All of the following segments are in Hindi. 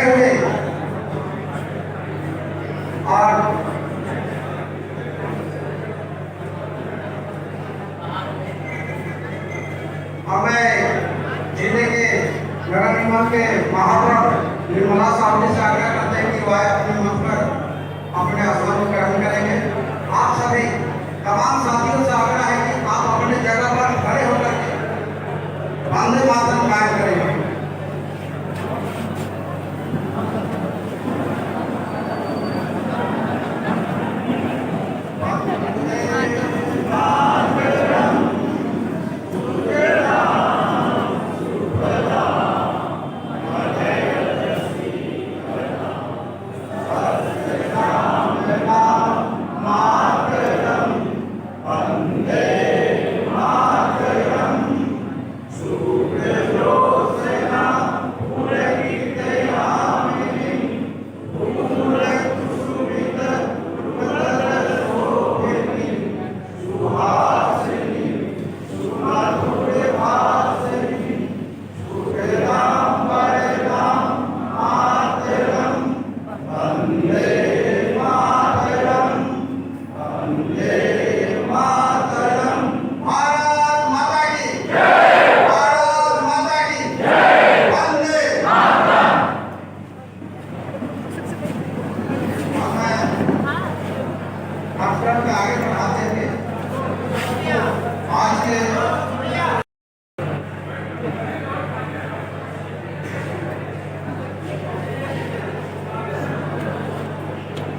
बैठे हुए और हमें जिले के नगर निगम के महापौर निर्मला साहब से आग्रह करते हैं कि वह अपने मंच पर अपने स्थान ग्रहण करेंगे। आप सभी तमाम साथियों से आग्रह है कि आप अपने जगह पर खड़े होकर के वंदे मातरम गायन करेंगे।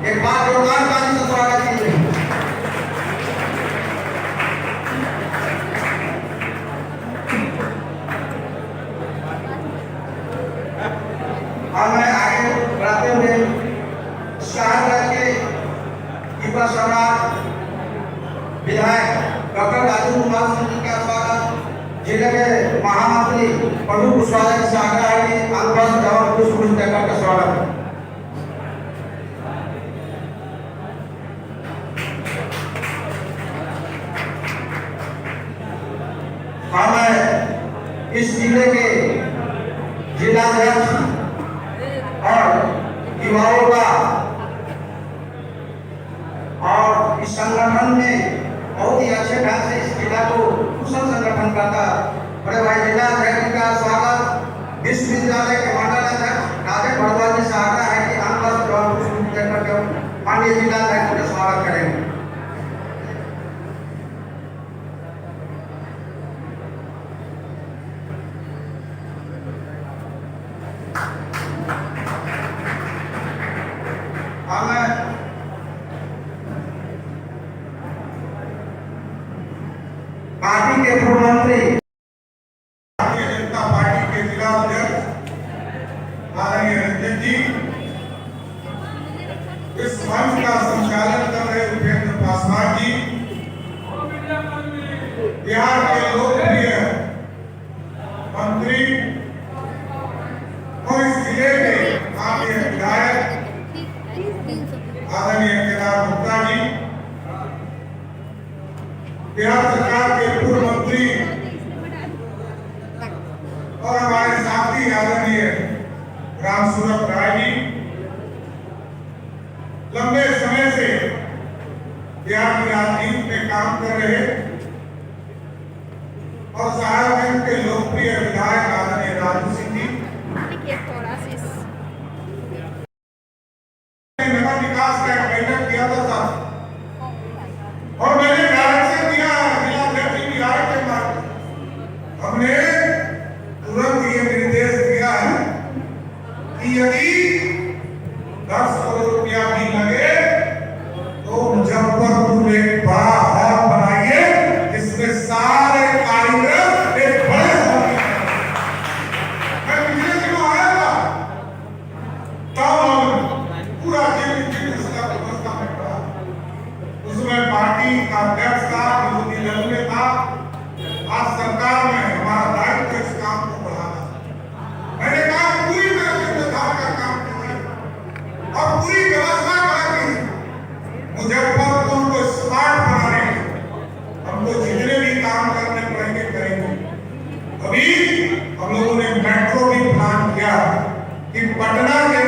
एक बार जोरदार ताली से स्वागत कीजिए। और मैं आगे बढ़ाते हुए शाहजहां के युवा सम्राट विधायक डॉक्टर राजू कुमार सिंह जी का स्वागत, जिले के महामंत्री प्रभु कुशवाहा जी से आग्रह है कि अल्पस और पुष्प देकर का स्वागत है। हमें इस जिले के जिलाध्यक्ष और युवाओं का और इस संगठन में बहुत ही अच्छे ढंग से इस जिला को कुशल संगठन करता बड़े भाई जिलाध्यक्ष का स्वागत। विश्वविद्यालय के मंडल अध्यक्ष राजेश भारद्वाज जी से आग्रह है कि माननीय जिलाध्यक्ष का स्वागत करेंगे। पार्टी के पूर्व मंत्री भारतीय जनता पार्टी के जिला अध्यक्ष आदरणीय रंजन जी, इस मंच का संचालन कर रहे उपेंद्र पासवान जी, बिहार के लोकप्रिय मंत्री और इस जिले के माननीय विधायक आदरणीय केदार गुप्ता जी, बिहार सरकार के पूर्व मंत्री और हमारे साथी आदरणीय रामसूरत राय जी, लंबे समय से बिहार की राजनीति में काम कर रहे और साहेबगंज के लोकप्रिय विधायक आदरणीय राजू सिंह जी, नगर विकास का बैठक किया था और मैंने डायरेक्शन दिया जिलाध्यक्ष बिहार के मार्ग, हमने तुरंत ये निर्देश दिया है कि यदि 10 करोड़ रुपया भी लगे तो मुजफ्फरपुर एक बड़ा हॉल बनाइए जिसमें सारे कार्यक्रम एक बड़े हॉल में। मैं पिछले दिनों आया था टाउन पूरा जिला इसका व्यवस्था में पड़ा, उसमें पार्टी का अध्यक्ष था, विरोधी दल में था। आज सरकार में हमारा दायित्व इस काम को बढ़ाना। मैंने कहा पूरी तरह से निर्धार का काम करें और पूरी व्यवस्था करेंगे मुजफ्फरपुर को स्मार्ट बनाने में हमको जितने भी काम करने पड़ेंगे करेंगे। अभी हम लोगों ने मेट्रो भी प्लान किया कि पटना के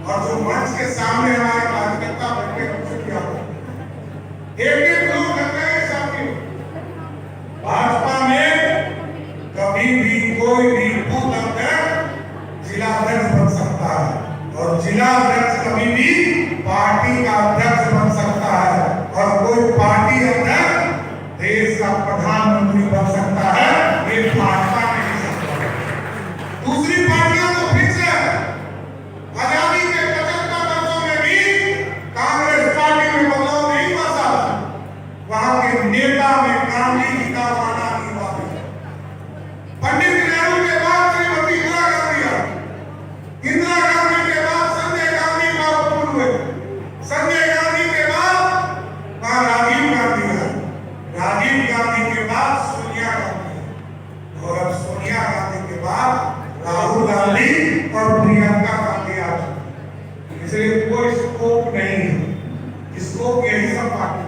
और जो मंच के सामने हमारे कार्यकर्ता बैठे उनसे क्या एक लोग लग रहे हैं साथियों। भाजपा में कभी भी कोई भी बूथ अध्यक्ष जिला अध्यक्ष बन सकता है और जिला अध्यक्ष कभी भी पार्टी का अध्यक्ष बन सकता है और कोई पार्टी अध्यक्ष देश का प्रधानमंत्री बन सकता है। ये भाजपा नहीं सकता। दूसरी पार्टियां तो फिक्स है। आजादी के 75 वर्षों में भी कांग्रेस पार्टी में बदलाव नहीं हुआ साहब। वहां के नेता में गांधी जी का वादा की बात है। पंडित नेहरू के बाद श्रीमती इंदिरा गांधी आई। इंदिरा गांधी के बाद संजय गांधी महत्वपूर्ण हुए। संजय गांधी के बाद वहां राजीव गांधी आई। राजीव गांधी के बाद सोनिया गांधी और अब सोनिया गांधी के बाद राहुल गांधी और प्रियंका गांधी आ चुकी। इसलिए कोई स्कोप नहीं है। स्कोप यही सब पार्टी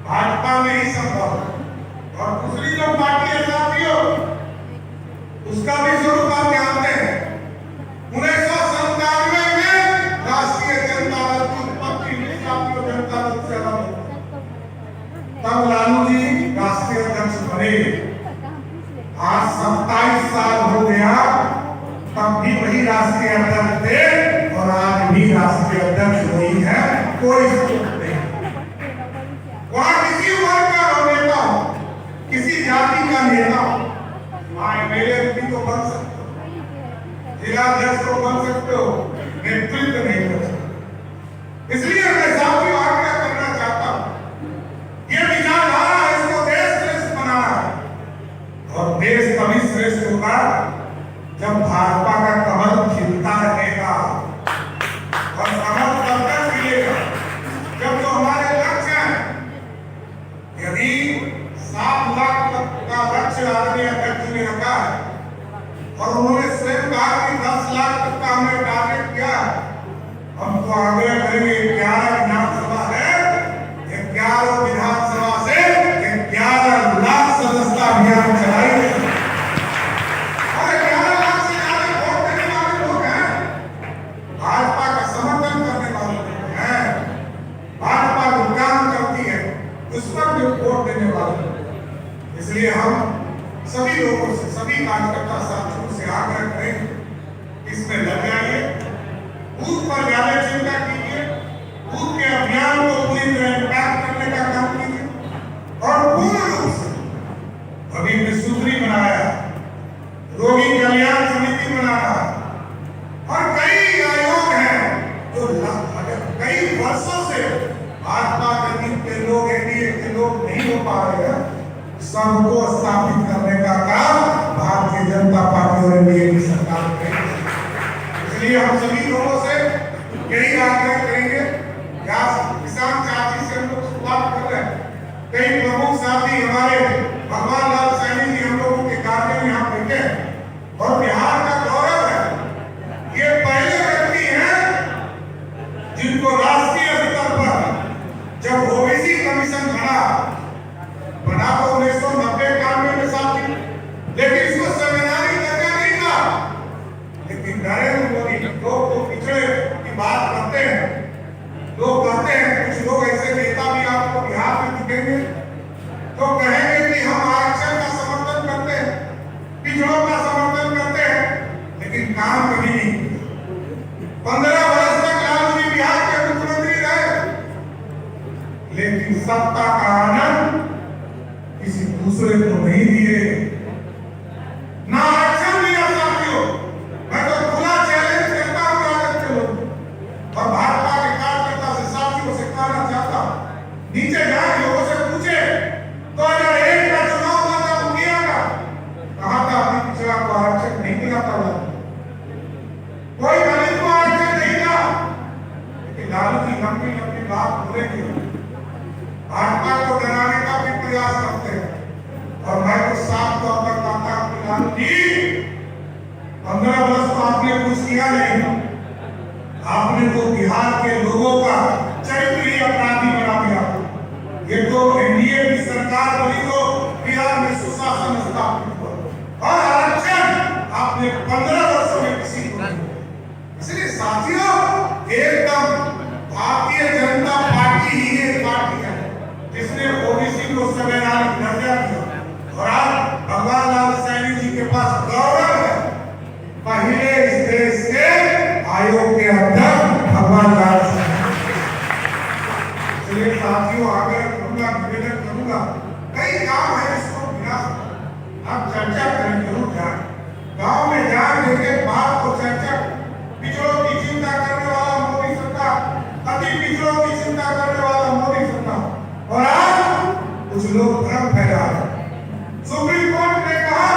भाजपा में ही संभव है। और दूसरी जो पार्टी है साथियों, उसका भी स्वरूप आप जानते हैं। 1997 में राष्ट्रीय जनता दल की उत्पत्ति हुई साथियों। जनता दल से अलग तब लालू जी राष्ट्रीय अध्यक्ष बने। आज 27 साल हो गया, तब भी वही राष्ट्रीय अध्यक्ष थे और आज भी राष्ट्रीय अध्यक्ष वही है। कोई स्कोप नहीं। वहां किसी वर्ग का नेता हो, किसी जाति का नेता हो, एमएलए तो बन सकते हो, जिला अध्यक्ष तो बन सकते हो, नेतृत्व नहीं कर सकते। इसलिए मैं साथियों आग्रह करना चाहता हूं, ये विचारधारा है, इसको देश श्रेष्ठ बनाना है और देश तभी श्रेष्ठ होगा जब भाजपा का कमल खिलता रहेगा। और कमल तब तक खिलेगा जब जो हमारे लक्ष्य हैं, यदि 7 लाख का लक्ष्य आदरणीय अध्यक्ष ने रखा है और उन्होंने स्वयं कहा कि 10 लाख तक का हमने टारगेट किया, हम तो आग्रह करेंगे 11 विधानसभा है, 11 विधानसभा से 11 लाख सदस्यता अभियान चलाएंगे। और 11 लाख से ज्यादा वोट देने वाले लोग हैं, भाजपा का समर्थन करने वाले लोग हैं, भाजपा जो काम करती है उस पर जो वोट देने वाले लोग। इसलिए हम सभी लोगों से, सभी कार्यकर्ता साथियों से आग्रह करें, इसमें लग जाइए, बूथ पर जाने चिंता कीजिए, बूथ के अभियान को पूरी तरह इम्पैक्ट करने का काम कीजिए और पूर्ण रूप से अभी विशुद्धि बनाया, रोगी कल्याण समिति बनाना और कई आयोग हैं जो कई वर्षों से भाजपा के लोग, एनडीए के लोग नहीं हो पा रहे हैं, सबको स्थापित करने का काम भारतीय जनता पार्टी और एनडीए की सरकार करेगी। इसलिए हम सभी लोगों से यही आग्रह करेंगे। किसान चाची से हम लोग शुरुआत कर रहे हैं। कई प्रमुख साथी हमारे भगवान लाल सैनी जी हम लोगों के कार्य में यहाँ बैठे हैं और बिहार का गौरव है। ये पहले व्यक्ति हैं जिनको राष्ट्रीय स्तर पर जब ओबीसी कमीशन बना तो 1990-91 में साथी, लेकिन इसको संवैधानिक दर्जा नहीं था। लेकिन नरेंद्र मोदी लोग तो पिछड़े की बात करते हैं, लोग कहते हैं, कुछ लोग ऐसे नेता भी आपको बिहार में दिखेंगे तो कहेंगे कि हम आरक्षण का समर्थन करते हैं, पिछड़ों का समर्थन करते हैं, लेकिन काम कभी नहीं। 15 वर्ष तक लालू जी बिहार के मुख्यमंत्री रहे, लेकिन सत्ता का आनंद किसी दूसरे को नहीं दिए, ना आरक्षण दिया साथियों। मैं तो खुला चैलेंज करता हूं राजद के लोग और भाजपा के कार्यकर्ता से, साथियों से कहना चाहता हूं, नीचे जाए, लोगों से पूछे 2001 का चुनाव था, तब किया था, कहा था अपनी पिछड़ा को आरक्षण नहीं मिला था, कोई दलित को आरक्षण नहीं था। लेकिन लालू जी लंबी लंबी बात बोलेंगे, भाजपा को डराने का भी प्रयास करते हैं और मैं तो साफ तौर पर कहता हूं कि लालू जी 15 वर्ष तो आपने कुछ किया नहीं, आपने तो बिहार के लोगों का चरित्र ही अपराधी बना दिया। ये तो एनडीए की सरकार बनी तो बिहार में सुशासन स्थापित हुआ और आरक्षण आपने 15 वर्षों में किसी को नहीं। इसलिए साथियों और आज भगवान लाल सैनी जी के पास गौरव है, पहले इस देश के आयोग के अध्यक्ष भगवान लाल सैनी। इसलिए साथियों आग्रह करूंगा, निवेदन करूंगा, कई काम है इसको बिना आप चर्चा करें, जरूर जाए गांव में जाए, देखे बात को चर्चा। पिछड़ों की चिंता करने वाला मोदी सरकार, अति पिछड़ों की चिंता करने वाला मोदी सरकार, और आज कुछ लोग भ्रम फैला रहे। सुप्रीम कोर्ट ने कहा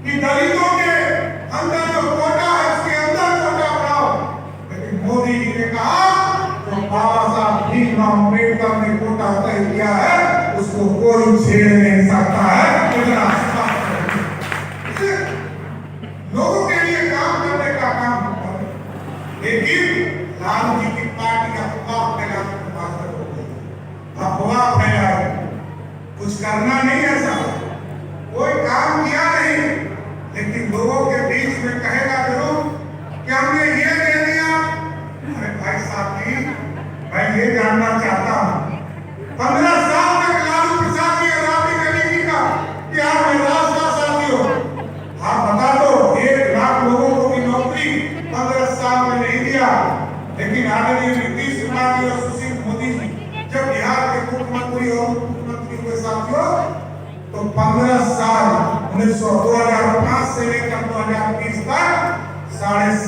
कि दलितों के अंदर जो कोटा है उसके अंदर कोटा बनाओ, लेकिन मोदी जी ने कहा तो बाबा साहब भीमराव अम्बेडकर ने कोटा तय किया है, उसको कोई छेड़ नहीं सकता है। लोगों के लिए काम करने का काम होता है, लेकिन लालू जी की पार्टी अफवाह फैलाने में मास्टर हो गई, अफवाह फैलाए, कुछ करना नहीं ऐसा, कोई काम किया नहीं, लेकिन लोगों के बीच में कहेगा जरूर कि हमने ये दे दिया। अरे भाई साथी, मैं ये जानना चाहता हूँ 15 साल तक लालू प्रसाद की राजनीति का क्या रास्ता साथियों, आप बता दो 1 लाख लोगों को भी नौकरी 15 साल में नहीं दिया, लेकिन आदरणीय नीतीश कुमार जी और सुशील मोदी जी जब बिहार के मुख्यमंत्री और मुख्यमंत्री हुए साथियों, तो 15 साल 2005 से लेकर 2020 तक 7.5